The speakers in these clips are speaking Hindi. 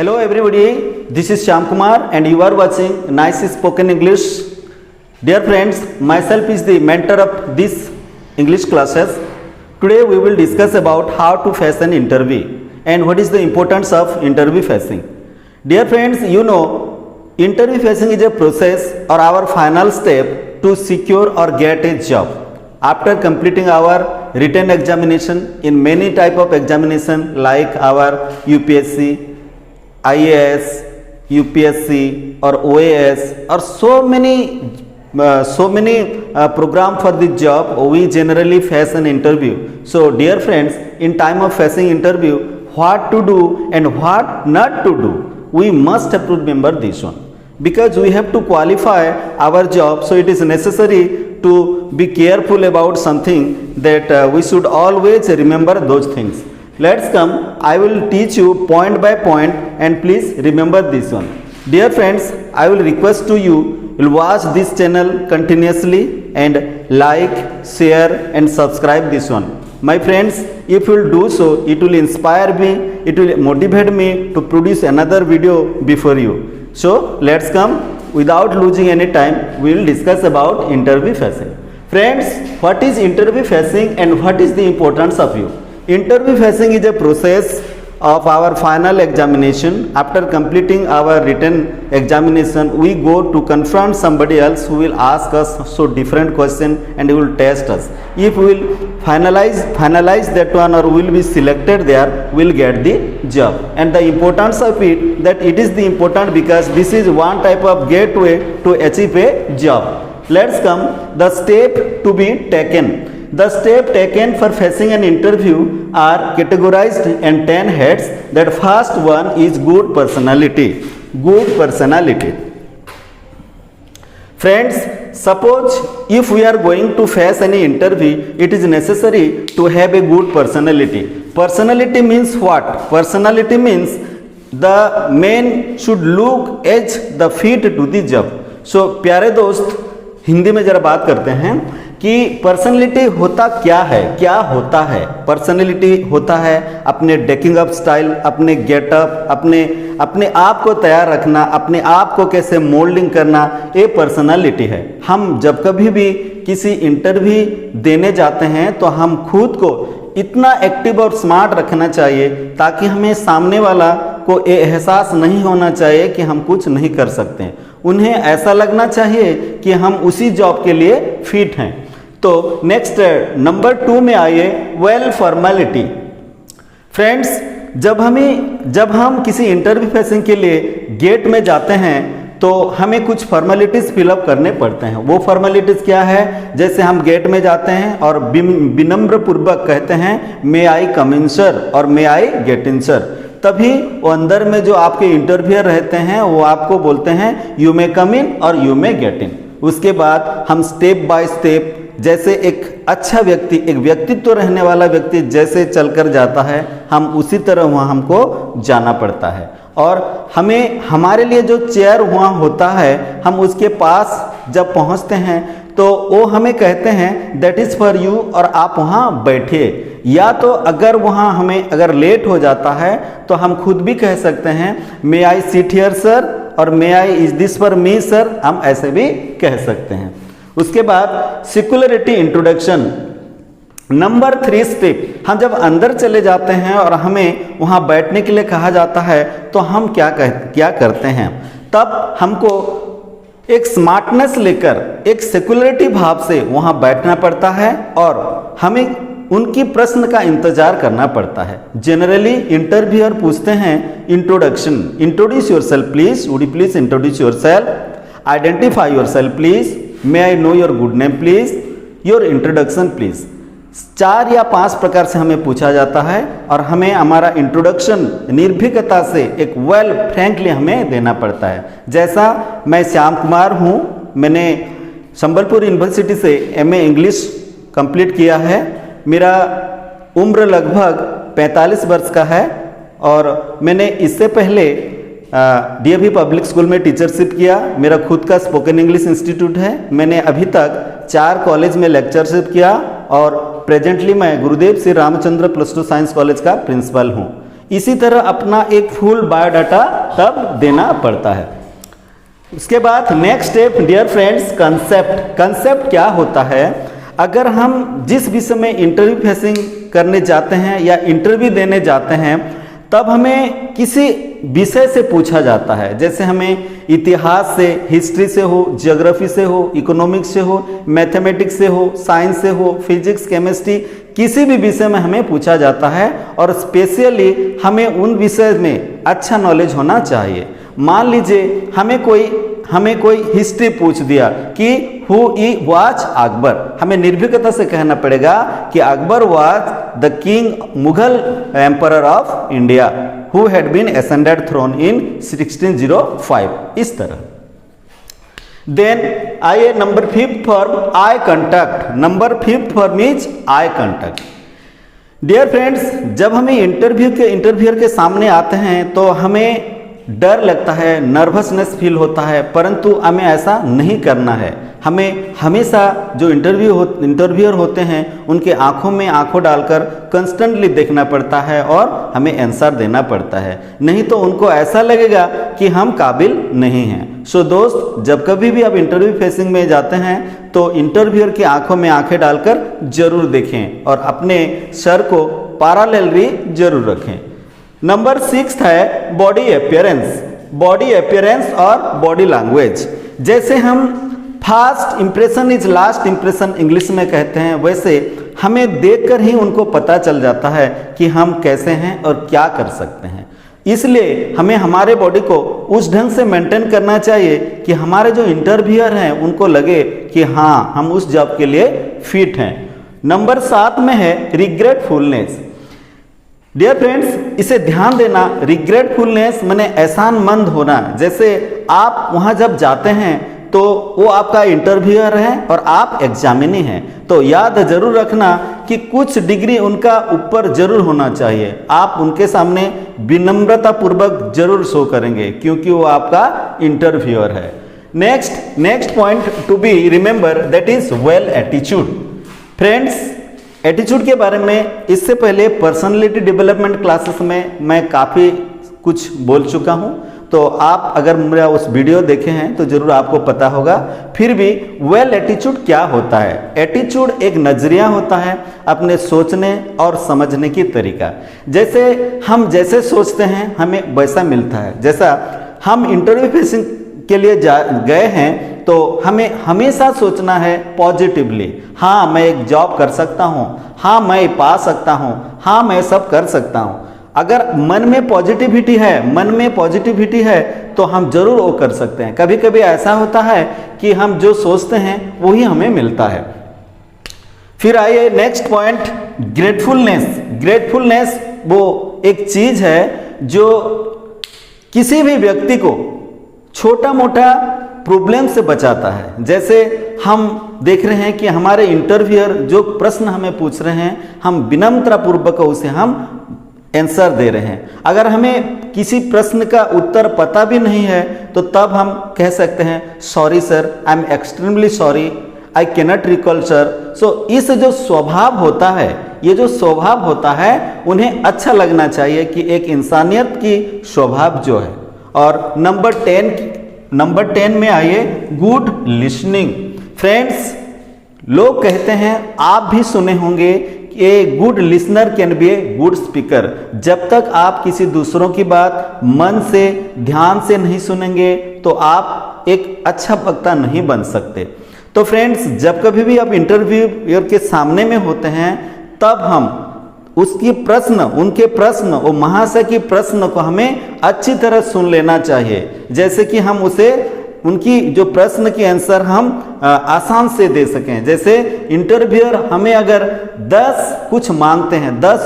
Hello everybody, this is Shyam Kumar and you are watching Nice Spoken English. Dear friends, myself is the mentor of this English classes. Today we will discuss about how to face an interview and what is the importance of interview facing. Dear friends, you know interview facing is a process or our final step to secure or get a job. After completing our written examination in many type of examination like our UPSC, IAS, UPSC or OAS or so many program for the job, we generally face an interview. So dear friends, in time of facing interview, what to do and what not to do, we must have to remember this one, because we have to qualify our job. So it is necessary to be careful about something that we should always remember those things. Let's come, I will teach you point by point and please remember this one. Dear friends, I will request to you, will watch this channel continuously and like, share and subscribe this one. My friends, if you will do so, it will inspire me, it will motivate me to produce another video before you. So let's come, without losing any time, we will discuss about interview facing. Friends, what is interview facing and what is the importance of you? Interview facing is a process of our final examination. After completing our written examination, we go to confront somebody else who will ask us so different question and he will test us. If we will finalize that one or will be selected there, we will get the job. And the importance of it, that it is the important because this is one type of gateway to achieve a job. Let's come, the step to be taken. The step taken for facing an interview are categorized in 10 heads. That first one is good personality. Good personality. Friends, suppose if we are going to face any interview, it is necessary to have a good personality. Personality means what? Personality means the man should look as the fit to the job. So प्यारे दोस्त, हिंदी में जरा बात करते हैं कि पर्सनैलिटी होता क्या है, क्या होता है। पर्सनैलिटी होता है अपने डेकिंग अप स्टाइल, अपने गेटअप, अपने आप को तैयार रखना, अपने आप को कैसे मोल्डिंग करना, ये पर्सनैलिटी है। हम जब कभी भी किसी इंटरव्यू देने जाते हैं तो हम खुद को इतना एक्टिव और स्मार्ट रखना चाहिए ताकि हमें सामने वाला को ये एहसास नहीं होना चाहिए कि हम कुछ नहीं कर सकते हैं। उन्हें ऐसा लगना चाहिए कि हम उसी जॉब के लिए फिट हैं। तो नेक्स्ट नंबर 2 में आइए, वेल फॉर्मेलिटी। फ्रेंड्स, जब हम किसी इंटरव्यू फेसिंग के लिए गेट में जाते हैं तो हमें कुछ फॉर्मेलिटीज़ फिलअप करने पड़ते हैं। वो फॉर्मेलिटीज़ क्या है? जैसे हम गेट में जाते हैं और विनम्र पूर्वक कहते हैं मे आई कम इन सर और may I get in sir, तभी वो अंदर में जो आपके इंटरव्यूअर रहते हैं वो आपको बोलते हैं यू मे कम इन और यू मे गेट इन। उसके बाद हम स्टेप बाय स्टेप, जैसे एक अच्छा व्यक्ति, एक व्यक्तित्व रहने वाला व्यक्ति जैसे चलकर जाता है, हम उसी तरह वहाँ हमको जाना पड़ता है। और हमें हमारे लिए जो चेयर वहाँ होता है, हम उसके पास जब पहुँचते हैं तो वो हमें कहते हैं दैट इज़ फॉर यू और आप वहाँ बैठिए। या तो अगर वहाँ हमें अगर लेट हो जाता है तो हम खुद भी कह सकते हैं may I sit here sir और may I is this for me sir, हम ऐसे भी कह सकते हैं। उसके बाद सिक्युलरिटी इंट्रोडक्शन, नंबर 3 स्टेप। हम जब अंदर चले जाते हैं और हमें वहाँ बैठने के लिए कहा जाता है तो हम क्या करते हैं? तब हमको एक स्मार्टनेस लेकर, एक सेक्युलरिटी भाव से वहाँ बैठना पड़ता है और हमें उनकी प्रश्न का इंतजार करना पड़ता है। जनरली इंटरव्यूअर पूछते हैं introduction, introduce yourself please, would you please introduce yourself, identify yourself please, may I know your good name please, your introduction please. 4 या 5 प्रकार से हमें पूछा जाता है और हमें हमारा इंट्रोडक्शन निर्भीकता से एक वेल फ्रैंकली हमें देना पड़ता है। जैसा मैं श्याम कुमार हूँ, मैंने संबलपुर यूनिवर्सिटी से MA इंग्लिश कंप्लीट किया है। मेरा उम्र लगभग 45 वर्ष का है और मैंने इससे पहले DAV पब्लिक स्कूल में टीचरशिप किया। मेरा खुद का स्पोकन इंग्लिश इंस्टीट्यूट है। मैंने अभी तक 4 कॉलेज में लेक्चरशिप किया और प्रेजेंटली मैं गुरुदेव श्री रामचंद्र +2 साइंस कॉलेज का प्रिंसिपल हूँ। इसी तरह अपना एक फुल बायोडाटा तब देना पड़ता है। उसके बाद next step dear friends, concept. Concept क्या होता है? अगर हम जिस विषय में इंटरव्यू फेसिंग करने जाते हैं या इंटरव्यू देने जाते हैं, तब हमें किसी विषय से पूछा जाता है, जैसे हमें इतिहास से, हिस्ट्री से हो, ज्योग्राफी से हो, इकोनॉमिक्स से हो, मैथमेटिक्स से हो, साइंस से हो, फिजिक्स, केमिस्ट्री, किसी भी विषय में हमें पूछा जाता है और स्पेशली हमें उन विषय में अच्छा नॉलेज होना चाहिए। मान लीजिए हमें कोई हिस्ट्री पूछ दिया कि हु वाज अकबर, हमें निर्भीकता से कहना पड़ेगा कि Akbar was the king, Mughal emperor of India, who had been ascended throne in 1605, इस तरह। देन आइए number 5 form eye contact. Number 5 form is eye contact. Dear friends, जब हमें इंटरव्यूअर के सामने आते हैं तो हमें डर लगता है, नर्वसनेस फील होता है, परंतु हमें ऐसा नहीं करना है। हमें हमेशा जो इंटरव्यूअर होते हैं उनके आंखों में आंखों डालकर कंस्टेंटली देखना पड़ता है और हमें आंसर देना पड़ता है, नहीं तो उनको ऐसा लगेगा कि हम काबिल नहीं हैं। सो दोस्त, जब कभी भी आप इंटरव्यू फेसिंग में जाते हैं तो इंटरव्यूअर की आंखों में आंखें डालकर जरूर देखें और अपने सर को पैरेलल जरूर रखें। नंबर 6 है बॉडी अपीयरेंस। बॉडी अपीयरेंस और बॉडी लैंग्वेज। जैसे हम first impression is last impression English में कहते हैं, वैसे हमें देखकर ही उनको पता चल जाता है कि हम कैसे हैं और क्या कर सकते हैं। इसलिए हमें हमारे बॉडी को उस ढंग से मेंटेन करना चाहिए कि हमारे जो इंटरव्यूअर हैं उनको लगे कि हाँ, हम उस जॉब के लिए फिट हैं। नंबर 7 में है रिग्रेटफुलनेस। डियर फ्रेंड्स, इसे ध्यान देना, रिग्रेटफुलनेस माने एहसानमंद होना। जैसे आप वहां जब जाते हैं तो वो आपका इंटरव्यूअर है और आप एग्जामिनी हैं, तो याद जरूर रखना कि कुछ डिग्री उनका ऊपर जरूर होना चाहिए। आप उनके सामने विनम्रता पूर्वक जरूर शो करेंगे क्योंकि वो आपका इंटरव्यूअर है। Next point to be remember that is well attitude. Friends, attitude के बारे में इससे पहले पर्सनालिटी डेवलपमेंट क्लासेस में मैं काफ़ी कुछ बोल चुका हूं, तो आप अगर मेरा उस वीडियो देखे हैं तो जरूर आपको पता होगा। फिर भी वेल एटीट्यूड क्या होता है? एटीट्यूड एक नजरिया होता है अपने सोचने और समझने की तरीका। जैसे हम जैसे सोचते हैं हमें वैसा मिलता है। जैसा हम इंटरव्यू फेसिंग के लिए गए हैं तो हमें हमेशा सोचना है पॉजिटिवली। हाँ, मैं एक जॉब कर सकता हूँ, हाँ मैं पा सकता हूँ, हाँ मैं सब कर सकता हूँ। अगर मन में पॉजिटिविटी है तो हम जरूर वो कर सकते हैं। कभी कभी ऐसा होता है कि हम जो सोचते हैं वही हमें मिलता है। फिर आइए नेक्स्ट पॉइंट, ग्रेटफुलनेस। ग्रेटफुलनेस वो एक चीज है जो किसी भी व्यक्ति को छोटा मोटा प्रॉब्लम से बचाता है। जैसे हम देख रहे हैं कि हमारे इंटरव्यूअर जो प्रश्न हमें पूछ रहे हैं, हम विनम्रता पूर्वक उसे हम आंसर दे रहे हैं। अगर हमें किसी प्रश्न का उत्तर पता भी नहीं है तो तब हम कह सकते हैं sorry sir, I am extremely sorry, I cannot recall sir. So इस जो स्वभाव होता है, ये जो स्वभाव होता है उन्हें अच्छा लगना चाहिए कि एक इंसानियत की स्वभाव जो है। और नंबर 10 में आइए गुड लिसनिंग। फ्रेंड्स, लोग कहते हैं, आप भी सुने होंगे, a good listener can be a good speaker. जब तक आप किसी दूसरों की बात मन से ध्यान से नहीं सुनेंगे तो आप एक अच्छा वक्ता नहीं बन सकते। तो फ्रेंड्स, जब कभी भी आप इंटरव्यूअर के सामने में होते हैं तब हम उनके प्रश्न, वो महाशय की प्रश्न को हमें अच्छी तरह सुन लेना चाहिए, जैसे कि हम उनकी जो प्रश्न की आंसर हम आसान से दे सकें। जैसे इंटरव्यूअर हमें अगर 10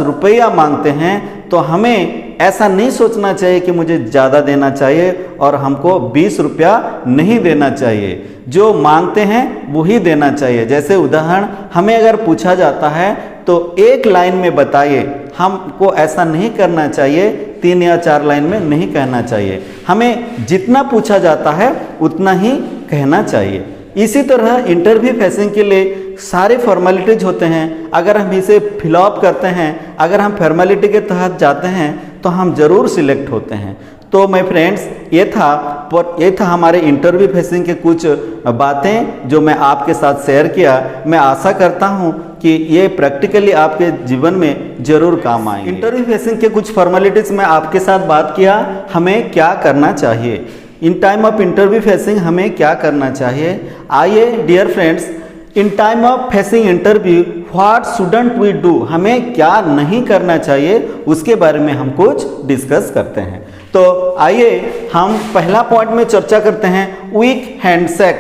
रुपया मांगते हैं तो हमें ऐसा नहीं सोचना चाहिए कि मुझे ज़्यादा देना चाहिए और हमको 20 रुपया नहीं देना चाहिए। जो मांगते हैं वही देना चाहिए। जैसे उदाहरण, हमें अगर पूछा जाता है तो एक लाइन में बताइए, हमको ऐसा नहीं करना चाहिए, 3 या 4 लाइन में नहीं कहना चाहिए। हमें जितना पूछा जाता है उतना ही कहना चाहिए। इसी तरह इंटरव्यू फेसिंग के लिए सारे फॉर्मेलिटीज होते हैं। अगर हम इसे फिलअप करते हैं, अगर हम फॉर्मेलिटी के तहत जाते हैं तो हम ज़रूर सिलेक्ट होते हैं। तो माय फ्रेंड्स, ये था हमारे इंटरव्यू फेसिंग के कुछ बातें जो मैं आपके साथ शेयर किया। मैं आशा करता हूँ कि ये प्रैक्टिकली आपके जीवन में ज़रूर काम आएंगे। इंटरव्यू फेसिंग के कुछ फॉर्मेलिटीज़ में आपके साथ बात किया, हमें क्या करना चाहिए in time of interview facing, हमें क्या करना चाहिए। आइए dear friends, in time of facing interview what shouldn't we do, हमें क्या नहीं करना चाहिए उसके बारे में हम कुछ डिस्कस करते हैं। तो आइए हम पहला पॉइंट में चर्चा करते हैं, weak handshake.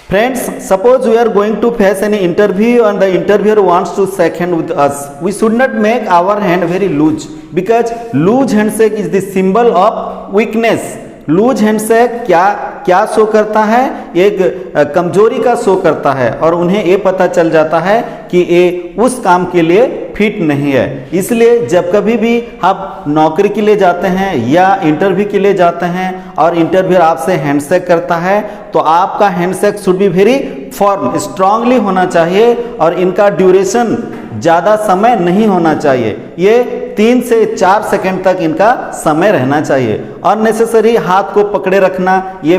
Friends, suppose we are going to face any interview and the interviewer wants to shake hand with us, we should not make our hand very loose because loose handshake is the symbol of weakness. Loose handshake क्या शो करता है, एक कमजोरी का शो करता है और उन्हें ये पता चल जाता है कि ये उस काम के लिए फिट नहीं है। इसलिए जब कभी भी आप नौकरी के लिए जाते हैं या इंटरव्यू के लिए जाते हैं और इंटरव्यूअर आपसे हैंडशेक करता है तो आपका handshake should be very firm, strongly होना चाहिए और इनका ड्यूरेशन ज़्यादा समय नहीं होना चाहिए। ये 3 से 4 सेकंड तक इनका समय रहना चाहिए। अननेसेसरी हाथ को पकड़े रखना ये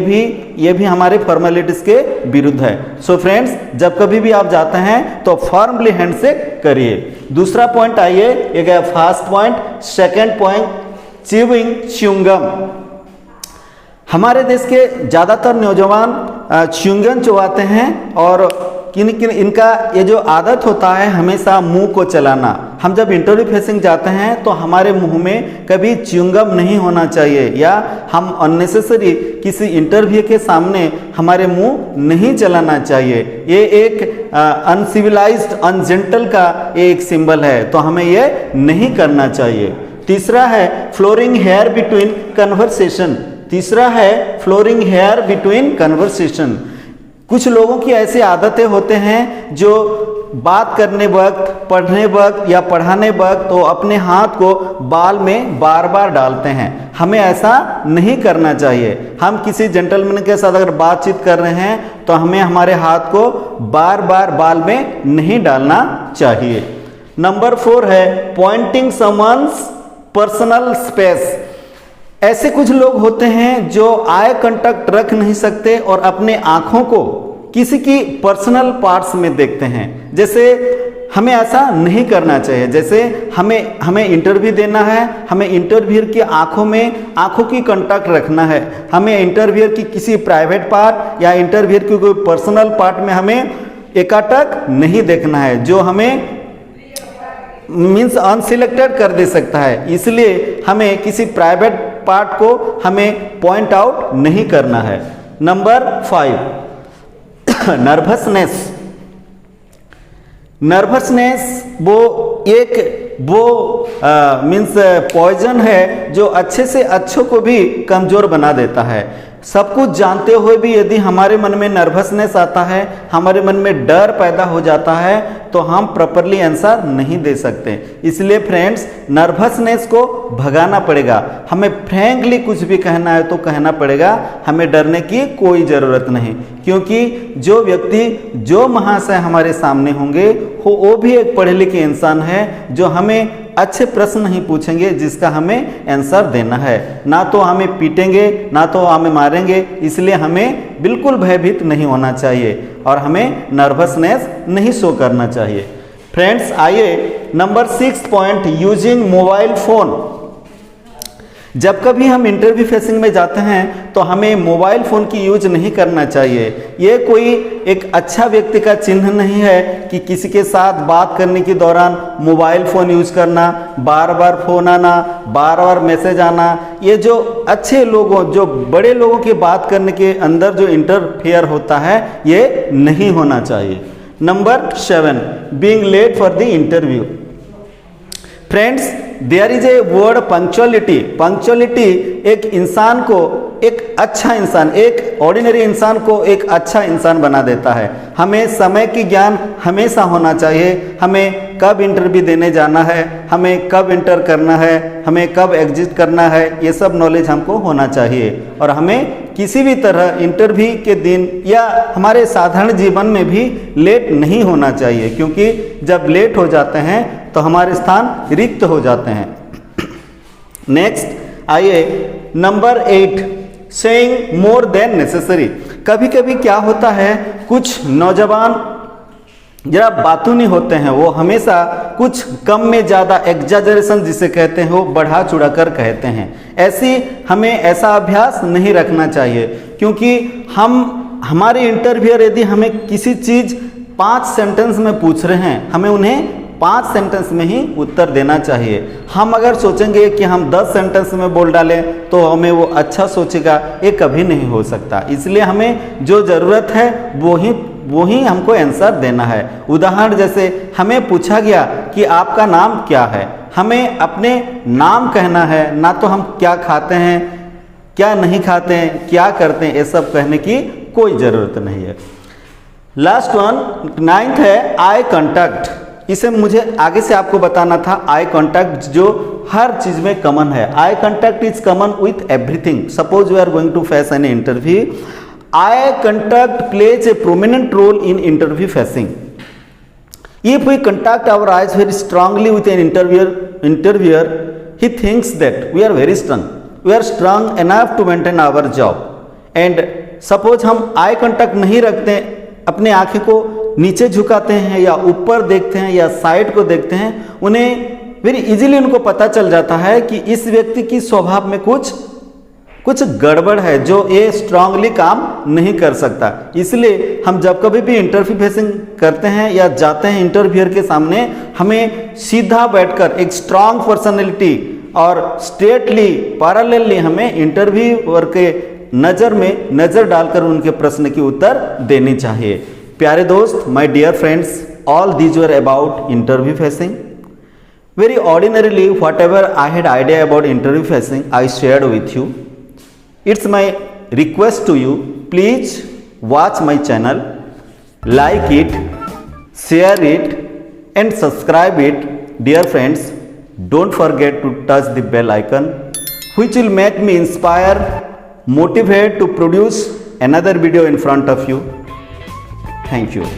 भी हमारे फॉर्मेलिटीज़ के विरुद्ध है। सो फ्रेंड्स, जब कभी भी आप जाते हैं तो फर्मली हैंडशेक करिए। दूसरा पॉइंट आइए, ये गया first point. Second point, chewing chewing gum. हमारे देश के ज़्यादातर नौजवान च्युइंगम चबाते हैं और इनका ये जो आदत होता है हमेशा मुंह को चलाना। हम जब इंटरव्यू फेसिंग जाते हैं तो हमारे मुंह में कभी च्युइंगम नहीं होना चाहिए या हम अननेसेसरी किसी इंटरव्यू के सामने हमारे मुंह नहीं चलाना चाहिए। ये एक अनसिविलाइज्ड, अनजेंटल का एक सिंबल है, तो हमें ये नहीं करना चाहिए। तीसरा है फ्लोरिंग हेयर बिटवीन कन्वर्सेशन। तीसरा है फ्लोरिंग हेयर बिटवीन कन्वर्सेशन। कुछ लोगों की ऐसी आदतें होते हैं जो बात करने वक्त, पढ़ने वक्त या पढ़ाने वक्त तो अपने हाथ को बाल में बार बार डालते हैं। हमें ऐसा नहीं करना चाहिए। हम किसी जेंटलमैन के साथ अगर बातचीत कर रहे हैं तो हमें हमारे हाथ को बार बार बाल में नहीं डालना चाहिए। नंबर 4 है पॉइंटिंग समवन्स पर्सनल स्पेस। ऐसे कुछ लोग होते हैं जो आई कांटेक्ट रख नहीं सकते और अपने आंखों को किसी की पर्सनल पार्ट्स में देखते हैं। जैसे हमें ऐसा नहीं करना चाहिए। जैसे हमें इंटरव्यू देना है, हमें इंटरव्यूअर की आंखों की कांटेक्ट रखना है। हमें इंटरव्यूअर की किसी प्राइवेट पार्ट या इंटरव्यूअर की कोई पर्सनल पार्ट में हमें एकाटक नहीं देखना है, जो हमें मीन्स अनसिलेक्टेड कर दे सकता है। इसलिए हमें किसी प्राइवेट पार्ट को हमें पॉइंट आउट नहीं करना है। Number 5, nervousness. वो मीन्स पॉइजन है जो अच्छे से अच्छों को भी कमजोर बना देता है। सब कुछ जानते हुए भी यदि हमारे मन में नर्वसनेस आता है, हमारे मन में डर पैदा हो जाता है तो हम प्रॉपरली आंसर नहीं दे सकते। इसलिए फ्रेंड्स, नर्वसनेस को भगाना पड़ेगा। हमें फ्रैंकली कुछ भी कहना है तो कहना पड़ेगा, हमें डरने की कोई ज़रूरत नहीं। क्योंकि जो व्यक्ति, जो महाशय हमारे सामने होंगे वो भी एक पढ़े लिखे इंसान है जो हमें अच्छे प्रश्न नहीं पूछेंगे जिसका हमें आंसर देना है। ना तो हमें पीटेंगे, ना तो हमें मारेंगे। इसलिए हमें बिल्कुल भयभीत नहीं होना चाहिए और हमें नर्वसनेस नहीं शो करना चाहिए। फ्रेंड्स, आइए number 6 point, using mobile phone. जब कभी हम इंटरव्यू फेसिंग में जाते हैं तो हमें मोबाइल फ़ोन की यूज नहीं करना चाहिए। ये कोई एक अच्छा व्यक्ति का चिन्ह नहीं है कि किसी के साथ बात करने के दौरान मोबाइल फ़ोन यूज करना, बार बार फ़ोन आना, बार बार मैसेज आना। ये जो अच्छे लोगों, जो बड़े लोगों की बात करने के अंदर जो इंटरफेयर होता है, ये नहीं होना चाहिए। Number 7, being late for the interview. Friends, there is a word punctuality. Punctuality एक इंसान को, एक अच्छा इंसान, एक ऑर्डिनरी इंसान को एक अच्छा इंसान बना देता है। हमें समय की ज्ञान हमेशा होना चाहिए। हमें कब इंटरव्यू देने जाना है, हमें कब इंटर करना है, हमें कब एग्जिट करना है, ये सब नॉलेज हमको होना चाहिए। और हमें किसी भी तरह इंटरव्यू के दिन या हमारे साधारण जीवन में भी लेट नहीं होना चाहिए, क्योंकि जब लेट हो जाते हैं तो हमारे स्थान रिक्त हो जाते हैं। नेक्स्ट आइए number 8, saying more than necessary. कभी कभी क्या होता है, कुछ नौजवान जरा बातूनी होते हैं, वो हमेशा कुछ कम में ज़्यादा एग्जाजरेशन जिसे कहते हैं वो बढ़ा चढ़ा कर कहते हैं। हमें ऐसा अभ्यास नहीं रखना चाहिए, क्योंकि हमारे इंटरव्यूअर यदि हमें किसी चीज़ 5 सेंटेंस में पूछ रहे हैं, हमें उन्हें 5 सेंटेंस में ही उत्तर देना चाहिए। हम अगर सोचेंगे कि हम 10 सेंटेंस में बोल डालें तो हमें वो अच्छा सोचेगा, ये कभी नहीं हो सकता। इसलिए हमें जो ज़रूरत है वो ही हमको आंसर देना है। उदाहरण जैसे हमें पूछा गया कि आपका नाम क्या है, हमें अपने नाम कहना है, ना तो हम क्या खाते हैं, क्या नहीं खाते हैं, क्या करते हैं, ये सब कहने की कोई ज़रूरत नहीं है। लास्ट वन 9th है आई कॉन्टैक्ट। इसे मुझे आगे से आपको बताना था। आई कॉन्टैक्ट जो हर चीज में कॉमन है। Eye contact is common with everything. Suppose we are going to face an interview, eye contact plays a prominent role in interview facing. If we contact our eyes very strongly with an interviewer, he thinks that we are very strong. We are strong enough to maintain our job. And suppose हम आई कॉन्टैक्ट नहीं रखते, अपने आंखें को नीचे झुकाते हैं या ऊपर देखते हैं या साइड को देखते हैं, उन्हें वेरी इजीली उनको पता चल जाता है कि इस व्यक्ति की स्वभाव में कुछ गड़बड़ है, जो ये स्ट्रांगली काम नहीं कर सकता। इसलिए हम जब कभी भी इंटरव्यू फेसिंग करते हैं या जाते हैं इंटरव्यूअर के सामने, हमें सीधा बैठकर एक स्ट्रांग पर्सनैलिटी और स्ट्रेटली पैरेलली हमें इंटरव्यूअर के नज़र में नज़र डालकर उनके प्रश्न की उत्तर देनी चाहिए। प्यारे दोस्त, my dear friends, all these were about interview facing. Very ordinarily, whatever I had idea about interview facing, I shared with you. It's my request to you, please watch my channel, like it, share it and subscribe it. Dear friends, don't forget to touch the bell icon, which will make me inspire, motivate to produce another video in front of you. Thank you.